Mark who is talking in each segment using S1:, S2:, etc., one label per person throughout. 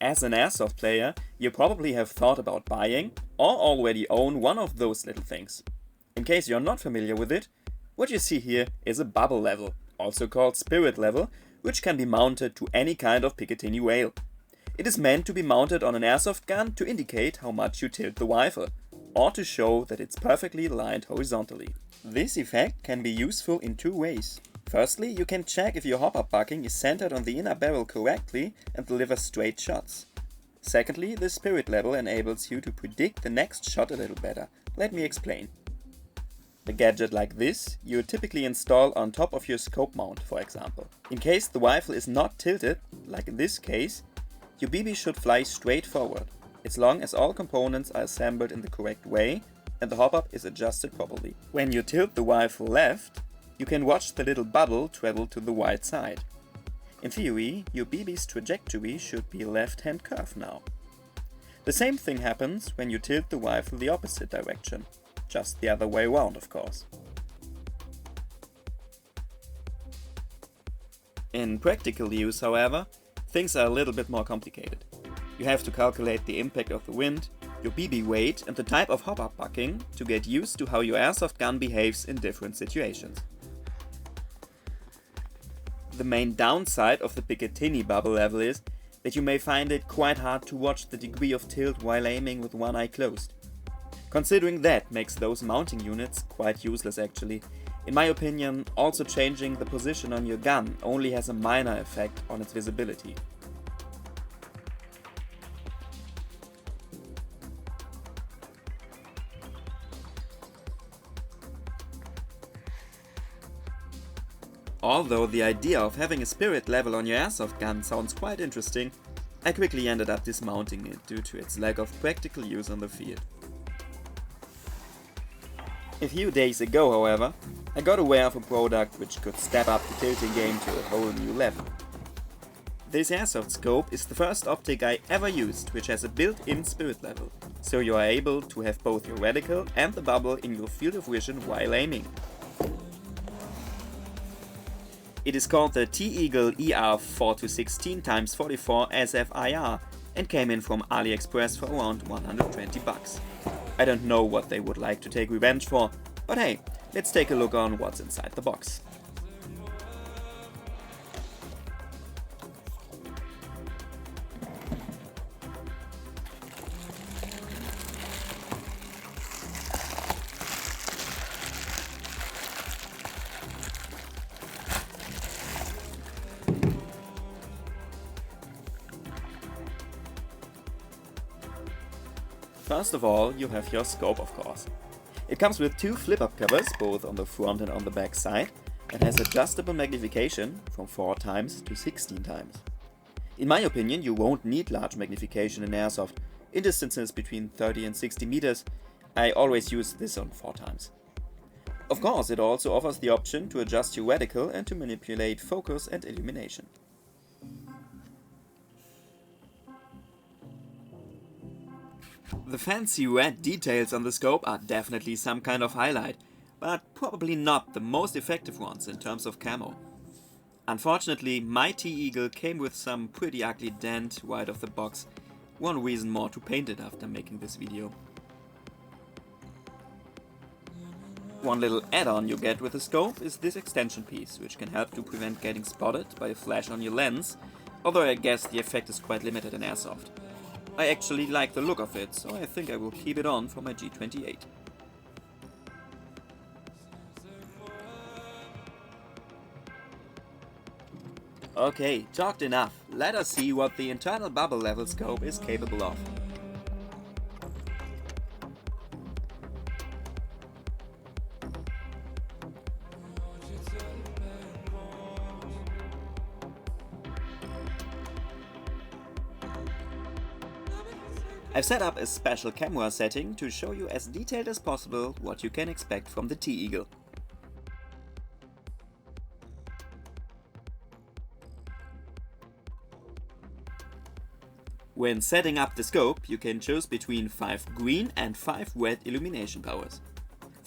S1: As an Airsoft player, you probably have thought about buying or already own one of those little things. In case you're not familiar with it, what you see here is a bubble level, also called spirit level, which can be mounted to any kind of Picatinny rail. It is meant to be mounted on an airsoft gun to indicate how much you tilt the rifle, or to show that it's perfectly aligned horizontally. This effect can be useful in two ways. Firstly, you can check if your hop-up bucking is centered on the inner barrel correctly and delivers straight shots. Secondly, the spirit level enables you to predict the next shot a little better. Let me explain. A gadget like this you typically install on top of your scope mount, for example. In case the rifle is not tilted, like in this case, your BB should fly straight forward, as long as all components are assembled in the correct way and the hop-up is adjusted properly. When you tilt the rifle left, you can watch the little bubble travel to the right side. In theory, your BB's trajectory should be left-hand curve now. The same thing happens when you tilt the rifle the opposite direction, just the other way around, of course. In practical use, however, things are a little bit more complicated. You have to calculate the impact of the wind, your BB weight and the type of hop-up bucking to get used to how your airsoft gun behaves in different situations. The main downside of the Picatinny bubble level is that you may find it quite hard to watch the degree of tilt while aiming with one eye closed. Considering that makes those mounting units quite useless actually. In my opinion, also changing the position on your gun only has a minor effect on its visibility. Although the idea of having a spirit level on your airsoft gun sounds quite interesting, I quickly ended up dismounting it due to its lack of practical use on the field. A few days ago, however, I got aware of a product which could step up the tilting game to a whole new level. This airsoft scope is the first optic I ever used which has a built-in spirit level, so you are able to have both your reticle and the bubble in your field of vision while aiming. It is called the T-Eagle ER 4-16X44 SFIR and came in from AliExpress for around 120 bucks. I don't know what they would like to take revenge for, but hey, let's take a look on what's inside the box. First of all, you have your scope, of course. It comes with two flip-up covers, both on the front and on the back side, and has adjustable magnification from 4x to 16x. In my opinion, you won't need large magnification in airsoft. In distances between 30 and 60 meters, I always use this on 4x. Of course, it also offers the option to adjust your reticle and to manipulate focus and illumination. The fancy red details on the scope are definitely some kind of highlight, but probably not the most effective ones in terms of camo. Unfortunately, my T-Eagle came with some pretty ugly dent right off the box, one reason more to paint it after making this video. One little add-on you get with the scope is this extension piece, which can help to prevent getting spotted by a flash on your lens, although I guess the effect is quite limited in airsoft. I actually like the look of it, so I think I will keep it on for my G28. Okay, talked enough. Let us see what the internal bubble level scope is capable of. I've set up a special camera setting to show you as detailed as possible what you can expect from the T-Eagle. When setting up the scope, you can choose between 5 green and 5 red illumination powers.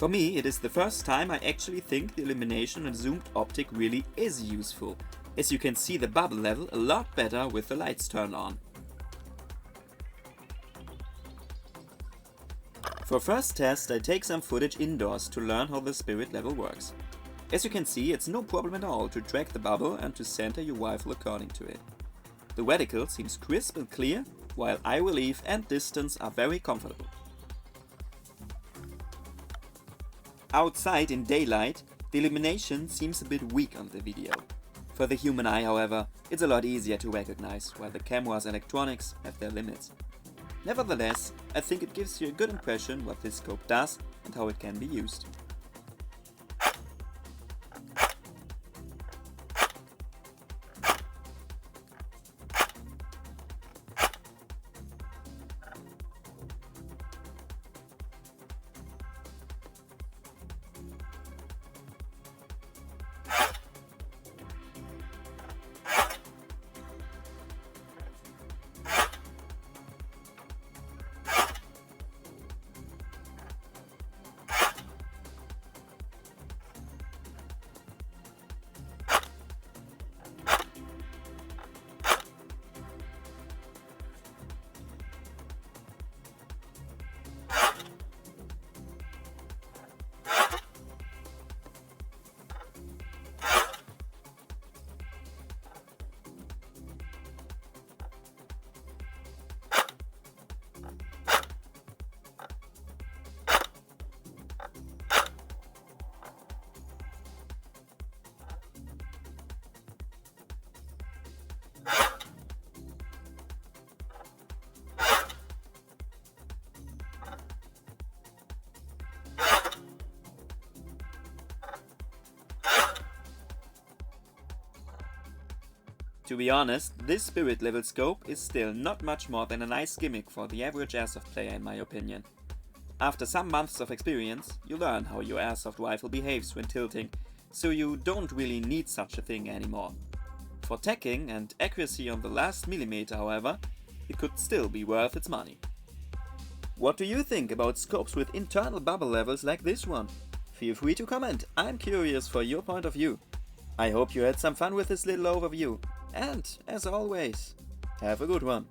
S1: For me, it is the first time I actually think the illumination and zoomed optic really is useful, as you can see the bubble level a lot better with the lights turned on. For first test, I take some footage indoors to learn how the spirit level works. As you can see, it's no problem at all to track the bubble and to center your rifle according to it. The reticle seems crisp and clear, while eye relief and distance are very comfortable. Outside in daylight, the illumination seems a bit weak on the video. For the human eye, however, it's a lot easier to recognize, while the camera's electronics have their limits. Nevertheless, I think it gives you a good impression what this scope does and how it can be used. To be honest, this spirit level scope is still not much more than a nice gimmick for the average airsoft player in my opinion. After some months of experience, you learn how your airsoft rifle behaves when tilting, so you don't really need such a thing anymore. For tacking and accuracy on the last millimeter, however, it could still be worth its money. What do you think about scopes with internal bubble levels like this one? Feel free to comment, I'm curious for your point of view. I hope you had some fun with this little overview. And, as always, have a good one.